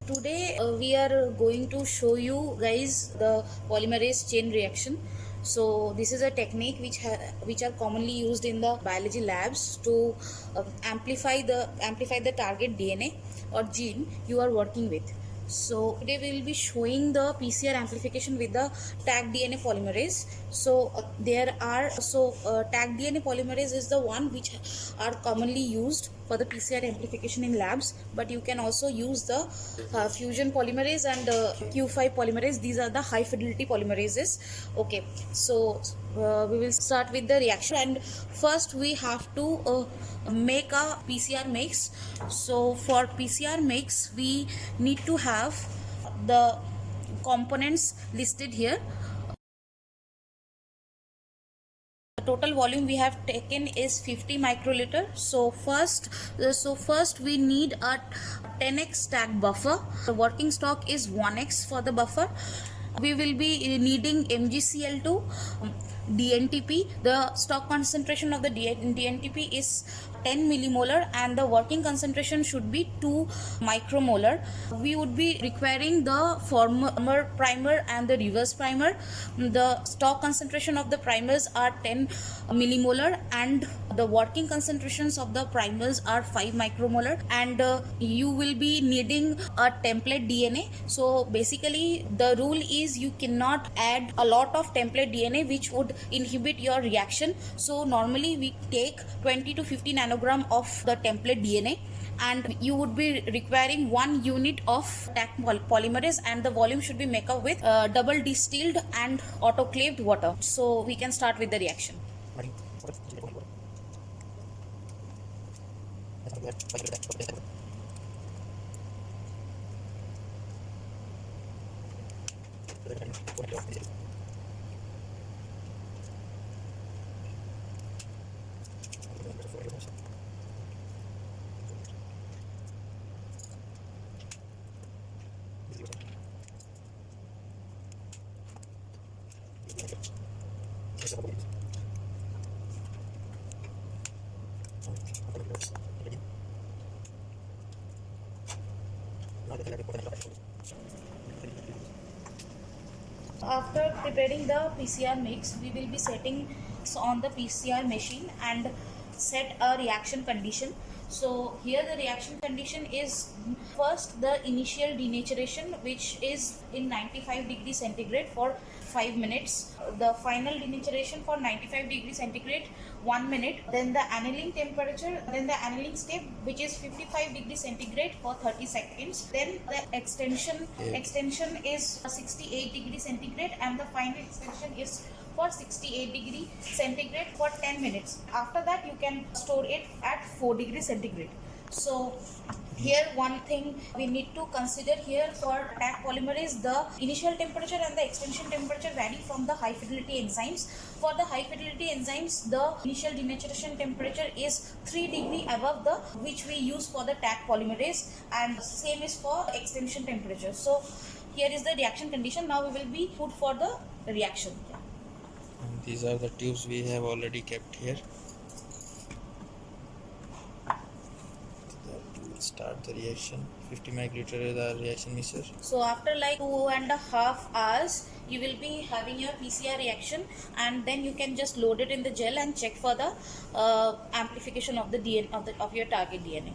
Today we are going to show you guys the polymerase chain reaction. So this is a technique which are commonly used in the biology labs to amplify the target DNA or gene you are working with. So today we will be showing the PCR amplification with the tag DNA polymerase. So tag DNA polymerase is the one which are commonly used for the PCR amplification in labs, but you can also use the fusion polymerase and Q5 polymerase. These are the high fidelity polymerases. Okay, so we will start with the reaction, and first we have to make a PCR mix. So for PCR mix we need to have the components listed here. The total volume we have taken is 50 microliter. So first we need a 10x stack buffer. The working stock is 1x for the buffer. We will be needing MgCl₂, dNTP. The stock concentration of the dNTP is 10 millimolar and the working concentration should be 2 micromolar. We would be requiring the former primer and the reverse primer. The stock concentration of the primers are 10 millimolar and the working concentrations of the primers are 5 micromolar, and you will be needing a template DNA. So basically the rule is you cannot add a lot of template DNA which would inhibit your reaction. So normally we take 20 to 50 nanogram of the template DNA, and you would be requiring 1 unit of tag polymerase, and the volume should be made up with double distilled and autoclaved water. So we can start with the reaction. After preparing the PCR mix, we will be setting on the PCR machine and set a reaction condition. So here the reaction condition is first the initial denaturation, which is in 95 degrees centigrade for 5 minutes. The final denaturation for 95 degrees centigrade 1 minute. Then the annealing temperature, then the annealing step, which is 55 degrees centigrade for 30 seconds. Then the extension is 68 degrees centigrade, and the final extension is for 68 degree centigrade for 10 minutes. After that you can store it at 4 degrees centigrade. So here one thing we need to consider here for tag polymerase, the initial temperature and the extension temperature vary from the high fidelity enzymes. For the high fidelity enzymes, the initial denaturation temperature is 3 degree above the which we use for the tag polymerase, and same is for extension temperature. So here is the reaction condition. Now we will be put for the reaction. And these are the tubes we have already kept here. We will start the reaction. 50 microliter is our reaction mixture. So after like 2.5 hours, you will be having your PCR reaction, and then you can just load it in the gel and check for the amplification of the DNA of your target DNA.